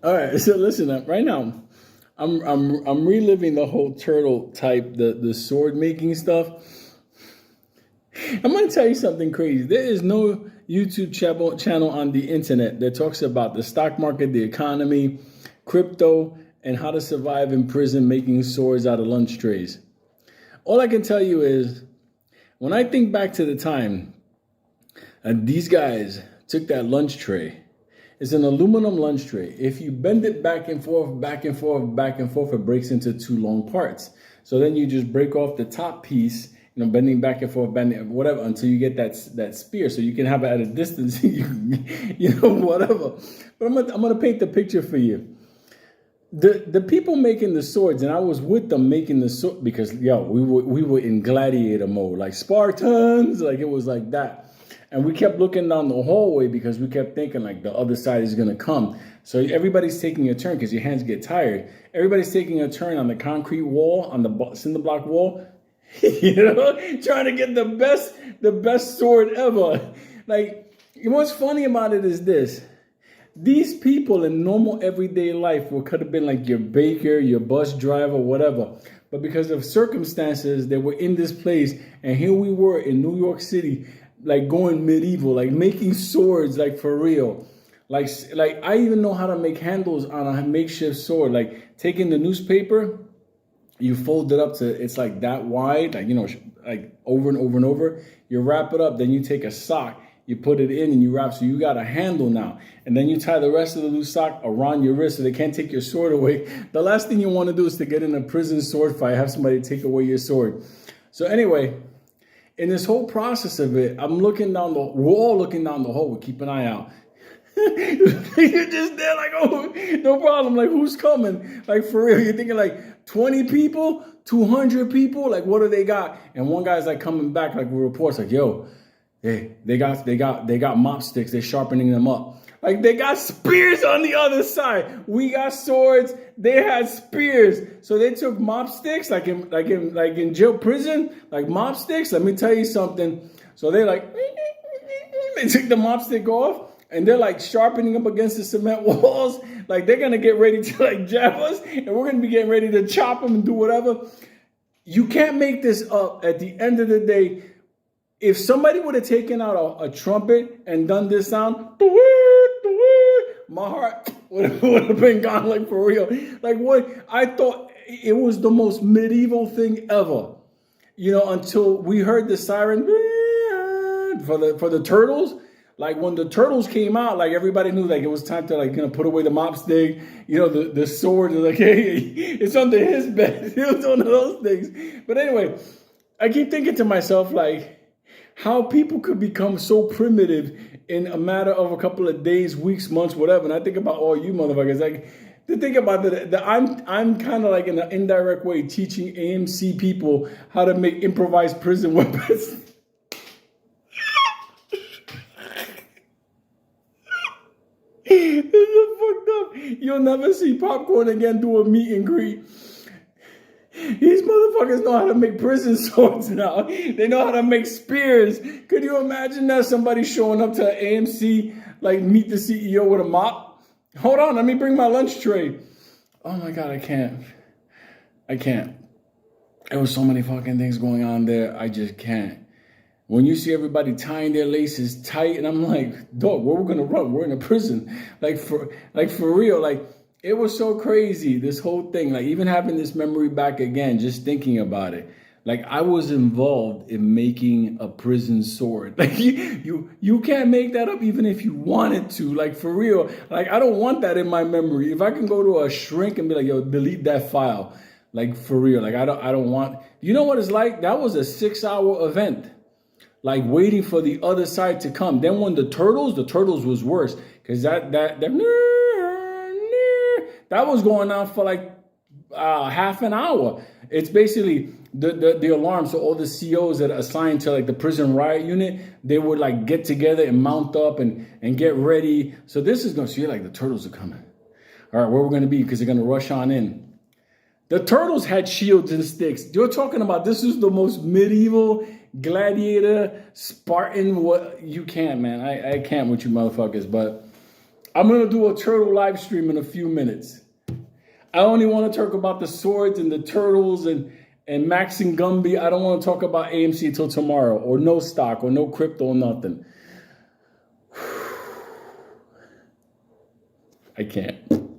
All right, so listen up. Right now, I'm reliving the whole turtle type, the sword making stuff. I'm gonna tell you something crazy. There is no YouTube channel on the internet that talks about the stock market, the economy, crypto, and how to survive in prison making swords out of lunch trays. All I can tell you is when I think back to the time these guys took that lunch tray. It's an aluminum lunch tray. If you bend it back and forth, back and forth, back and forth, it breaks into two long parts. So then you just break off the top piece, bending back and forth, bending whatever until you get that spear. So you can have it at a distance, whatever. But I'm gonna paint the picture for you. The people making the swords, and I was with them making the sword because we were in gladiator mode, like Spartans, like it was like that. And we kept looking down the hallway because we kept thinking like the other side is gonna come. So everybody's taking a turn because your hands get tired. Everybody's taking a turn on the concrete wall, on the cinder block wall, trying to get the best sword ever. Like, what's funny about it is this. These people in normal everyday life could have been like your baker, your bus driver, whatever. But because of circumstances, they were in this place. And here we were in New York City, like going medieval, like making swords, like for real. Like I even know how to make handles on a makeshift sword. Like taking the newspaper, you fold it up to, it's like that wide, like over and over and over. You wrap it up, then you take a sock. You put it in and you wrap, so you got a handle now. And then you tie the rest of the loose sock around your wrist so they can't take your sword away. The last thing you want to do is to get in a prison sword fight, have somebody take away your sword. So anyway, in this whole process of it, we're all looking down the hall. We keep an eye out. You're just there like, oh, no problem. Like, who's coming? Like, for real, you're thinking like 20 people, 200 people. Like, what do they got? And one guy's like coming back like with reports like, yo, hey, they got mop sticks. They're sharpening them up. Like they got spears on the other side. We got swords. They had spears. So they took mop sticks, like in jail prison, like mop sticks. Let me tell you something. So they they took the mop stick off and they're like sharpening up against the cement walls. Like they're gonna get ready to like jab us, and we're gonna be getting ready to chop them and do whatever. You can't make this up. At the end of the day, if somebody would have taken out a trumpet and done this sound, my heart would have been gone, like for real. Like what? I thought it was the most medieval thing ever, until we heard the siren for the turtles. Like when the turtles came out, like everybody knew like it was time to put away the mop stick, the sword. Like, hey, it's under his bed. It was one of those things. But anyway, I keep thinking to myself like, how people could become so primitive in a matter of a couple of days, weeks, months, whatever. And I think about all you motherfuckers. Like, to think about that, I'm kind of like in an indirect way teaching AMC people how to make improvised prison weapons. This is fucked up. You'll never see Popcorn again do a meet and greet. These motherfuckers know how to make prison swords now. They know how to make spears. Could you imagine that somebody showing up to AMC, like meet the CEO with a mop? Hold on, let me bring my lunch tray. Oh my God, I can't. There was so many fucking things going on there. I just can't. When you see everybody tying their laces tight, and I'm like, dog, where we're gonna run? We're in a prison. Like for real. Like, it was so crazy, this whole thing. Like, even having this memory back again, just thinking about it. Like, I was involved in making a prison sword. Like, you can't make that up even if you wanted to. Like, for real. Like, I don't want that in my memory. If I can go to a shrink and be like, yo, delete that file. Like, for real. Like, I don't want... You know what it's like? That was a 6-hour event. Like, waiting for the other side to come. Then when the turtles was worse. Because that was going on for like half an hour. It's basically the alarm. So all the COs that are assigned to like the prison riot unit, they would like get together and mount up and get ready. So this is going to see like the turtles are coming. All right, where we're going to be because they're going to rush on in. The turtles had shields and sticks. You're talking about this is the most medieval gladiator Spartan. What you can't, man. I can't with you motherfuckers, but I'm going to do a turtle live stream in a few minutes. I only want to talk about the swords and the turtles and Max and Gumby. I don't want to talk about AMC until tomorrow, or no stock or no crypto or nothing. I can't.